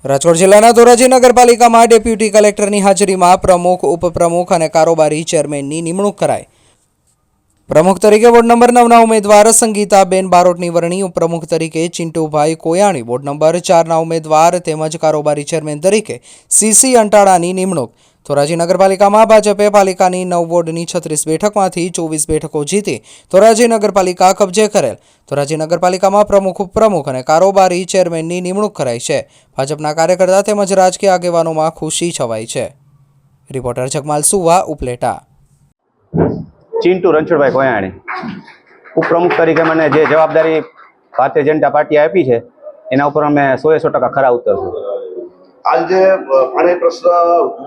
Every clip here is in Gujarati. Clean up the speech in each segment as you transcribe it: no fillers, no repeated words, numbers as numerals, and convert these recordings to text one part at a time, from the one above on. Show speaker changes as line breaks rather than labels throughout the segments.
રાજકોટ જિલ્લાના ધોરાજી નગરપાલિકામાં ડેપ્યુટી કલેક્ટરની હાજરીમાં પ્રમુખ, ઉપપ્રમુખ અને કારોબારી ચેરમેનની નિમણૂક કરાઈ। પ્રમુખ તરીકે વોર્ડ નંબર 9ના ઉમેદવાર સંગીતાબેન બારોટની વરણી, ઉપપ્રમુખ તરીકે ચિંટુભાઈ કોયાણી, વોર્ડ નંબર 4ના ઉમેદવાર તેમજ કારોબારી ચેરમેન તરીકે સીસી અંટાળાની નિમણૂક। ધોરાજી નગરપાલિકામાં ભાજપે પાલિકાની 9 વોર્ડની 36 બેઠકમાંથી 24 બેઠકો જીતી ધોરાજી નગરપાલિકા કબજે કરેલ। ધોરાજી નગરપાલિકામાં પ્રમુખ, ઉપપ્રમુખ અને કારોબારી ચેરમેનની નિમણૂક કરાઈ છે। ભાજપના કાર્યકર્તા તેમજ રાજકીય આગેવાનોમાં ખુશી છવાઈ છે। રિપોર્ટર જગમાલ સુવા, ઉપલેટા।
ચિંટુ રણછોડભાઈ કોયાણી, ઉપપ્રમુખ તરીકે મને જે જવાબદારી ભારતીય જનતા પાર્ટી આપી છે એના ઉપર અમે 100% ખરા ઉતરશું।
આજે પાણી પ્રશ્ન,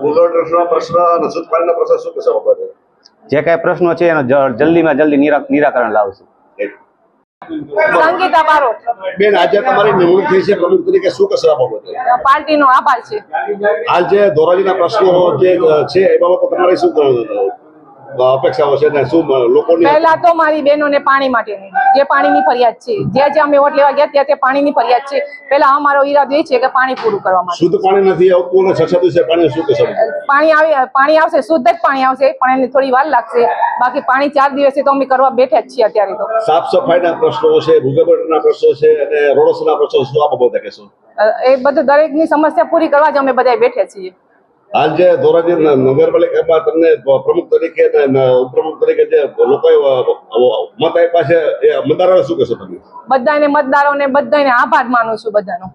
ભૂગર્ભ પ્રશ્ન અને શુદ્ધ પાણીનો પ્રશ્ન શું કહેશો બાબતે?
જે કાંઈ પ્રશ્નો છે એનો જલ્દીમાં જલ્દી નિરાકરણ લાવશું।
સંગીતા બારોટ
બેન, આજે તમારી નિમણૂક થઈ છે પ્રમુખ તરીકે, શું કહેશો આ બાબતે?
પાર્ટીનો આભાર છે।
આજે ધોરાજીના પ્રશ્નો જે છે એ બાબતે તમારી શું અપેક્ષાઓ છે ને શું લોકોની?
પહેલા તો મારી બહેનોને પાણી માટેની જે પાણીની ફરિયાદ છે, જે અમે વોટ લેવા ગયા ત્યાં તે પાણીની ફરિયાદ છે। પહેલા અમારો ઈરાદો એ છે કે પાણી પૂરું કરવા માટે।
શુદ્ધ પાણી નથી આવતું અને સસ્તા દિવસે પાણી શું કહેશો?
પાણી આવશે, શુદ્ધ જ પાણી આવશે, પણ એને થોડી વાર લાગશે। બાકી પાણી 4 દિવસે તો અમે કરવા બેઠા જ છીએ। અત્યારે તો
સાફ સફાઈના પ્રશ્નો છે, ભૂગર્ભના પ્રશ્નો છે અને રોડોના પ્રશ્નો શું આ બાબતે કહેશો?
એ બધું દરેકની સમસ્યા પૂરી કરવા જ અમે બધા બેઠા છીએ।
હાલ જે ધોરાજી નગરપાલિકામાં તમને પ્રમુખ તરીકે અને ઉપપ્રમુખ તરીકે જે લોકોએ મત આપ્યા છે એ મતદારોને શું કહેશો તમે?
બધાને મતદારોને બધાને આભાર માનું છું બધાનો।